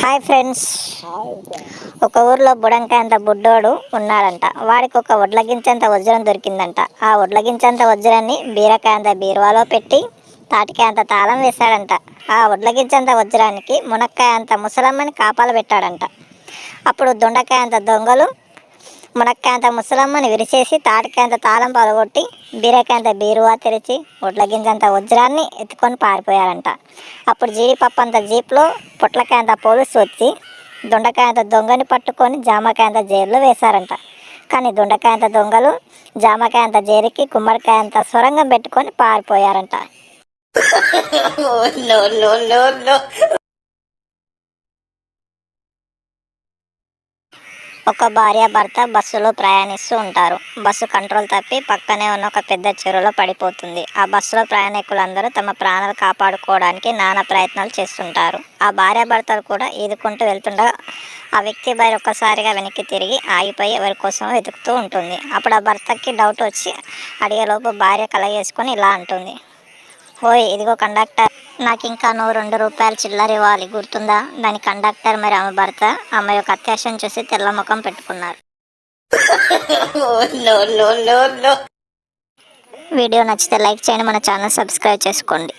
Hi friends. ఒక ఊర్లో బుడంకాయ అంత బుడ్డోడు ఉన్నాడంట. వాడికి ఒక వడ్లగించంత వజ్రం దొరికిందంట. ఆ వడ్లగించంత వజ్రాన్ని బీరకాయ అంత బీరువాలో పెట్టి తాటికాయ అంత తాళం వేశాడంట. ఆ వడ్లగించంత వజ్రానికి మునక్కాయ అంత ముసలమ్మని కాపాలు పెట్టాడంట. అప్పుడు దొండకాయ అంత దొంగలు మునక్కాయ అంత ముసలమ్మని విరిచేసి తాటికాయ అంత తాళం పగలగొట్టి బీరకాయ అంత బీరువా తెరిచి వడ్లగింజంత వజ్రాన్ని ఎత్తుకొని పారిపోయారంట. అప్పుడు జీడిపప్పు అంత జీప్లో పొట్లకాయ అంత పోలీసు వచ్చి దొండకాయ అంత దొంగని పట్టుకొని జామకాయ అంత జైల్లో వేశారంట. కానీ దొండకాయ అంత దొంగలు జామకాయ అంత జైలుకి గుమ్మడికాయ అంత సొరంగం పెట్టుకొని పారిపోయారంట. ఒక భార్య భర్త బస్సులో ప్రయాణిస్తూ ఉంటారు. బస్సు కంట్రోల్ తప్పి పక్కనే ఉన్న ఒక పెద్ద చెరువులో పడిపోతుంది. ఆ బస్సులో ప్రయాణికులందరూ తమ ప్రాణాలు కాపాడుకోవడానికి నానా ప్రయత్నాలు చేస్తుంటారు. ఆ భార్య భర్తలు కూడా ఈదుకుంటూ వెళ్తుండగా ఆ వ్యక్తి భార్య ఒక్కసారిగా వెనక్కి తిరిగి ఆగిపోయి ఎవరి కోసమో వెతుకుతూ ఉంటుంది. అప్పుడు ఆ భర్తకి డౌట్ వచ్చి అడిగేలోపు భార్య కలగేసుకొని ఇలా అంటుంది, ఓయ్ ఇదిగో కండక్టర్, నాకు ఇంకా నువ్వు 2 రూపాయలు చిల్లర ఇవ్వాలి, గుర్తుందా? దాని కండక్టర్ మరి ఆమె భర్త ఆమె యొక్క అత్యాశం చూసి తెల్ల ముఖం పెట్టుకున్నారు. వీడియో నచ్చితే లైక్ చేయండి, మన ఛానల్ సబ్స్క్రైబ్ చేసుకోండి.